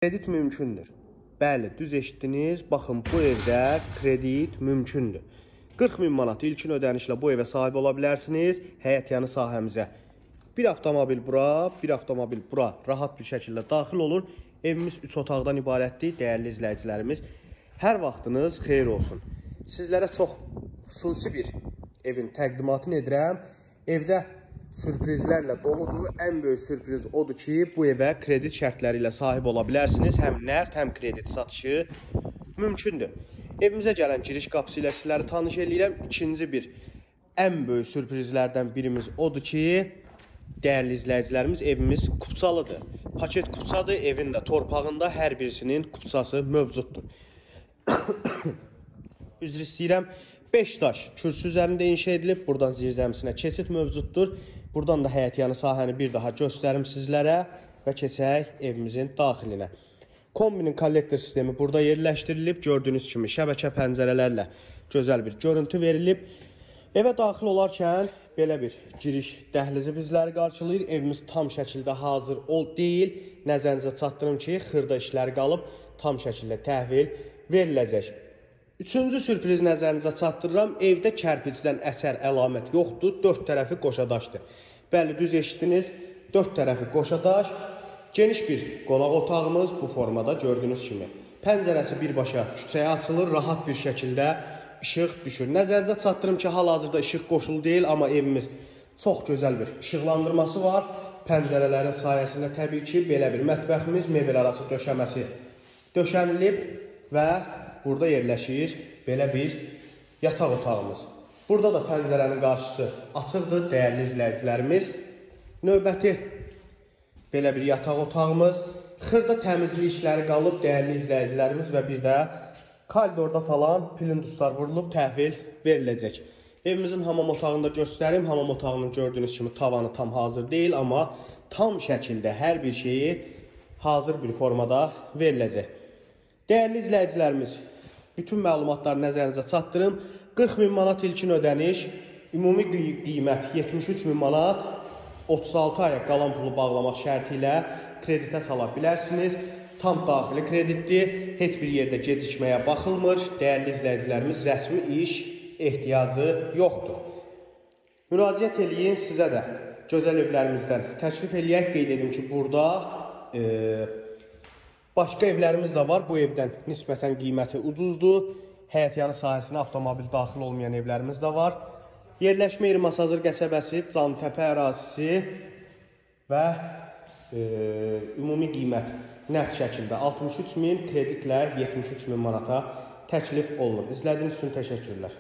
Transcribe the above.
Kredit mümkündür. Bəli, düz eşitdiniz. Baxın, bu evdə kredit mümkündür. 40 min manat ilkin ödənişlə bu evə sahib ola bilərsiniz. Həyət yanı sahəmizə. Bir avtomobil bura, bir avtomobil bura rahat bir şəkildə daxil olur. Evimiz 3 otaqdan ibarətdir, dəyərli izləyicilərimiz. Hər vaxtınız xeyir olsun. Sizlərə çox xüsusi bir evin təqdimatını edirəm. Evdə sürprizlərlə doludur. Ən böyük sürpriz odur ki, bu evə kredit şərtləri ilə sahib ola bilərsiniz. Həm nəqd, həm kredit satışı mümkündür. Evimizə gələn giriş qapısı ilə sizləri tanış eləyirəm. İkinci bir ən böyük sürprizlərdən birimiz odur ki, dəyərli izləyicilərimiz, evimiz kupçalıdır. Paket kupçadır, evin də torpağında hər birisinin kupçası mövcuddur. Üzr istəyirəm. 5 daş kürsü üzərində inşa edilib. Buradan zirzəmisinə keçid mövcuddur. Buradan da həyət yanı sahəni bir daha göstərim sizlərə və keçək evimizin daxilinə. Kombinin kollektor sistemi burada yerləşdirilib. Gördüyünüz kimi şəbəkə pəncərələrlə gözəl bir görüntü verilib. Evə daxil olarkən belə bir giriş dəhlizi bizləri qarşılayır. Evimiz tam şəkildə hazır deyil. Nəzərinizə çatdırım ki, xırda işlər qalıb tam şəkildə təhvil veriləcək. Üçüncü sürpriz nəzərinizə çatdırıram. Evdə kərpicdən əsər əlamət yoxdur. 4 tərəfi qoşadaşdır. Bəli, düz eşitdiniz. 4 tərəfi qoşadaş. Geniş bir qonaq otağımız bu formada gördüyünüz kimi. Pəncərəsi birbaşa küçəyə açılır. Rahat bir şəkildə işıq düşür. Nəzərinizə çatdırım ki, hal-hazırda işıq qoşulu deyil, amma evimiz çox gözəl bir işıqlandırması var. Pəncərələrin sayəsində təbii ki, belə bir mətbəximiz, mebel arası döşəməsi döşənilib və burada yerləşir belə bir yataq otağımız. Burada da pəncərənin qarşısı açıqdır, dəyərli izləyicilərimiz. Növbəti belə bir yataq otağımız. Xırda təmizlik işləri qalıb, dəyərli izləyicilərimiz və bir də koridorda falan plinduslar vurulub, təhvil veriləcək. Evimizin hamam otağında göstərim. Hamam otağının gördüyünüz kimi tavanı tam hazır deyil, amma tam şəkildə hər bir şeyi hazır bir formada veriləcək. Dəyərli izləyicilərimiz, bütün məlumatları nəzərinizə çatdırım. 40 min manat ilkin ödəniş, ümumi qiymət 73 min manat, 36 aya qalan pulu bağlamaq şərti ilə kreditə sala bilərsiniz. Tam daxili kreditdir, heç bir yerdə gecikməyə baxılmır. Dəyərli izləyicilərimiz, rəsmi iş ehtiyacı yoxdur. Müraciət eləyin, sizə də gözəl evlərimizdən təklif eləyək. Qeyd edim ki, burada başqa evlərimiz də var. Bu evdən nisbətən qiyməti ucuzdur. Həyət yanı sahəsinə avtomobil daxil olmayan evlərimiz də var. Yerləşmə yeri Masazır qəsəbəsi, Cantəpə ərazisi və ümumi qiymət nəqd şəkildə 63 min, kreditlə 73 min manata təklif olunur. İzlədiyiniz üçün təşəkkürlər.